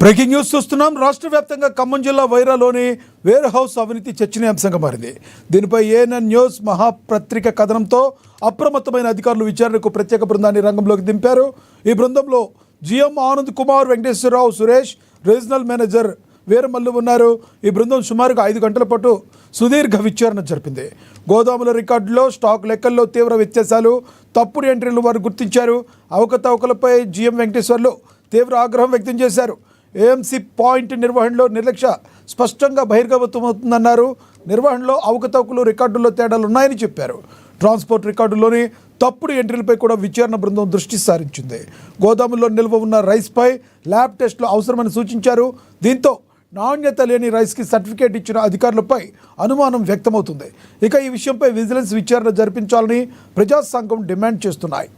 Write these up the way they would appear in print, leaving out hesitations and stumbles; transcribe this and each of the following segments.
Breaking news చూస్తున్నాం. రాష్ట్ర వ్యాప్తంగా ఖమ్మం జిల్లా వైరాలోని వేర్ హౌస్ అవినీతి చర్చనీయాంశంగా మారింది. దీనిపై ఏఎన్ఎన్ న్యూస్ మహాపత్రిక కథనంతో అప్రమత్తమైన అధికారులు విచారణకు ప్రత్యేక బృందాన్ని రంగంలోకి దింపారు. ఈ బృందంలో GM Anand Kumar, Venkateswara Rao, Suresh, regional manager Veeramallu ఉన్నారు. ఈ బృందం సుమారుగా 5 గంటల పాటు సుదీర్ఘ విచారణ జరిపింది. గోదాముల రికార్డులో, స్టాక్ లెక్కల్లో తీవ్ర వ్యత్యాసాలు, తప్పుడు ఎంట్రీలు వారు గుర్తించారు. అవకతవకలపై జిఎం వెంకటేశ్వర్లు తీవ్ర ఆగ్రహం వ్యక్తం చేశారు. ఏఎంసీ పాయింట్ నిర్వహణలో నిర్లక్ష్య స్పష్టంగా బహిర్గతమవుతుందన్నారు. నిర్వహణలో అవకతవకలు, రికార్డుల్లో తేడాలు ఉన్నాయని చెప్పారు. ట్రాన్స్పోర్ట్ రికార్డుల్లోని తప్పుడు ఎంట్రీలపై కూడా విచారణ బృందం దృష్టి సారించింది. గోదాముల్లో నిల్వ ఉన్న రైస్పై ల్యాబ్ టెస్టులు అవసరమని సూచించారు. దీంతో నాణ్యత లేని రైస్కి సర్టిఫికేట్ ఇచ్చిన అధికారులపై అనుమానం వ్యక్తమవుతుంది. ఇక ఈ విషయంపై విజిలెన్స్ విచారణ జరిపించాలని ప్రజా సంఘం డిమాండ్ చేస్తున్నాయి.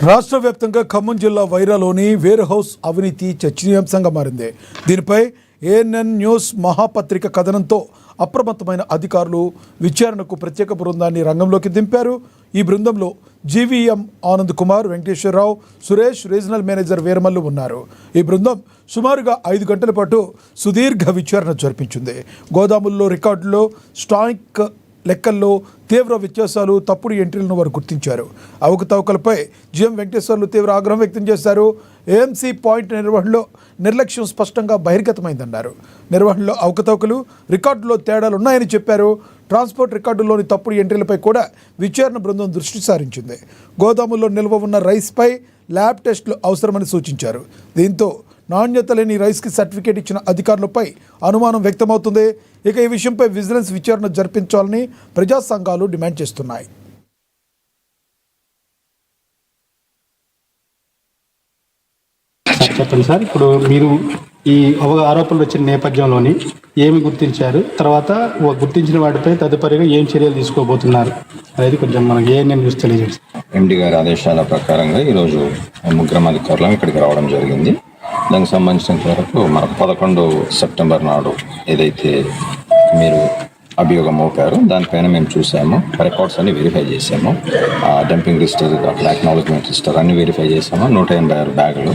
రాష్ట్ర వ్యాప్తంగా ఖమ్మం జిల్లా వైరాలోని వేర్ హౌస్ అవినీతి చర్చనీయాంశంగా మారింది. దీనిపై ఏఎన్ఎన్ న్యూస్ మహాపత్రిక కథనంతో అప్రమత్తమైన అధికారులు విచారణకు ప్రత్యేక బృందాన్ని రంగంలోకి దింపారు. ఈ బృందంలో GVM Anand Kumar, Venkateswara Rao, Suresh, regional manager Veeramallu ఉన్నారు. ఈ బృందం సుమారుగా 5 గంటల పాటు సుదీర్ఘ విచారణ జరిపించింది. గోదాముల్లో, రికార్డుల్లో, స్టాక్ లెక్కల్లో తీవ్ర వ్యత్యాసాలు, తప్పుడు ఎంట్రీలను వారు గుర్తించారు. అవకతవకలపై జిఎం వెంకటేశ్వర్లు తీవ్ర ఆగ్రహం వ్యక్తం చేశారు. ఏఎంసీ పాయింట్ నిర్వహణలో నిర్లక్ష్యం స్పష్టంగా బహిర్గతమైందన్నారు. నిర్వహణలో అవకతవకలు, రికార్డులో తేడాలు ఉన్నాయని చెప్పారు. ట్రాన్స్పోర్ట్ రికార్డుల్లోని తప్పుడు ఎంట్రీలపై కూడా విచారణ బృందం దృష్టి సారించింది. గోదాముల్లో నిల్వ ఉన్న రైస్పై ల్యాబ్ టెస్టులు అవసరమని సూచించారు. దీంతో నాణ్యత లేని రైస్కి సర్టిఫికేట్ ఇచ్చిన అధికారులపై అనుమానం వ్యక్తమవుతుంది. ఇక ఈ విషయంపై విజిలెన్స్ విచారణ జరిపించాలని ప్రజా సంఘాలు డిమాండ్ చేస్తున్నాయి. చెప్పండి సార్, ఇప్పుడు మీరు ఈ ఆరోపణలు వచ్చిన నేపథ్యంలోని ఏమి గుర్తించారు, తర్వాత గుర్తించిన వాటిపై తదుపరిగా ఏం చర్యలు తీసుకోబోతున్నారు అనేది కొంచెం మనకి ఏఎన్ఎన్ న్యూస్ తెలియజేసి. ఎండి గారి ఆదేశాల ప్రకారంగా ఈరోజు ముగ్గురం అధికారులం ఇక్కడికి రావడం జరిగింది. దానికి సంబంధించినంత వరకు మనకు 11 సెప్టెంబర్ నాడు ఏదైతే మీరు అభియోగం మోపారో దానిపైన మేము చూసాము. రికార్డ్స్ అన్ని వెరిఫై చేసాము. డంపింగ్ రిజిస్టర్, అట్లా అక్నాలజ్మెంట్ రిజిస్టర్ అన్ని వెరిఫై చేసాము. 186 బ్యాగులు,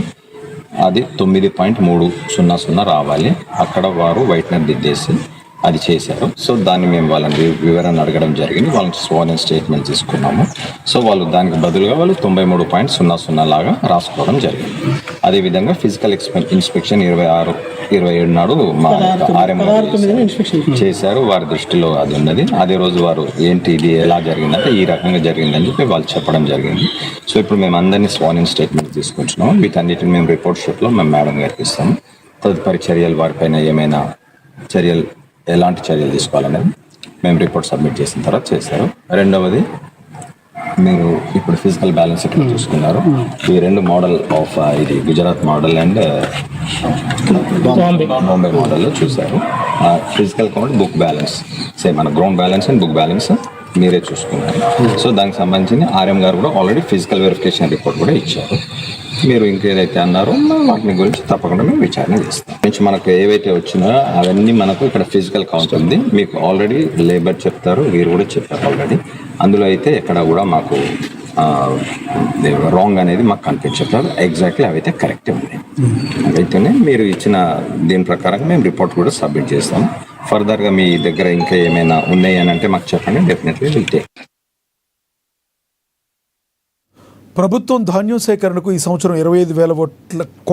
అది 9.300 రావాలి. అక్కడ వారు వైట్నర్ దిద్దేసి అది చేశారు. సో దాన్ని మేము వాళ్ళని వివరణ అడగడం జరిగింది. వాళ్ళని స్వాన్ స్టేట్మెంట్ తీసుకున్నాము. సో వాళ్ళు దానికి బదులుగా వాళ్ళు 93.00 లాగా రాసుకోవడం జరిగింది. అదేవిధంగా ఫిజికల్ ఇన్స్పెక్షన్ 26-27 నాడు మా ఆర్ఎం చేశారు. వారి దృష్టిలో అది ఉన్నది. అదే రోజు వారు ఏంటి ఇది ఎలా జరిగిందంటే ఈ రకంగా జరిగిందని చెప్పి వాళ్ళు చెప్పడం జరిగింది. సో ఇప్పుడు మేము అందరినీ స్వాన్ స్టేట్మెంట్ తీసుకుంటున్నాము. వీటన్నిటిని మేము రిపోర్ట్ షీట్లో మేము మేడం గారికి ఇస్తాము. తదుపరి చర్యలు వారిపైన ఏమైనా ఎలాంటి చర్యలు తీసుకోవాలనేది మేము రిపోర్ట్ సబ్మిట్ చేసిన తర్వాత చేశారు. రెండవది, మీరు ఇప్పుడు ఫిజికల్ బ్యాలెన్స్ ఇక్కడ చూసుకున్నారు. ఈ 2 మోడల్ ఆఫ్ ఇది గుజరాత్ మోడల్ అండ్ బాంబే మోడల్లో చూశారు. Physical count, book balance same, మన ground balance and book balance మీరే చూసుకున్నారు. సో దానికి సంబంధించి ఆర్ఎం గారు కూడా ఆల్రెడీ ఫిజికల్ వెరిఫికేషన్ రిపోర్ట్ కూడా ఇచ్చారు. మీరు ఇంకేదైతే అన్నారో వాటిని గురించి తప్పకుండా మేము విచారణ చేస్తాం. నుంచి మనకు ఏవైతే వచ్చినాయో అవన్నీ మనకు ఇక్కడ ఫిజికల్ కౌంట్ ఉంది. మీకు ఆల్రెడీ లేబర్ చెప్తారు, వీరు కూడా చెప్పారు ఆల్రెడీ. అందులో అయితే ఎక్కడ కూడా మాకు రాంగ్ అనేది మాకు కనిపించట్లేదు. ఎగ్జాక్ట్లీ అవైతే కరెక్టే ఉన్నాయి. అవైతేనే మీరు ఇచ్చిన దీని ప్రకారంగా మేము రిపోర్ట్ కూడా సబ్మిట్ చేస్తాం. ఫర్దర్గా మీ దగ్గర ఇంకా ఏమైనా ఉన్నాయి అని అంటే మాకు చెప్పండి. Definitely will take. ప్రభుత్వం ధాన్యం సేకరణకు ఈ సంవత్సరం 25,000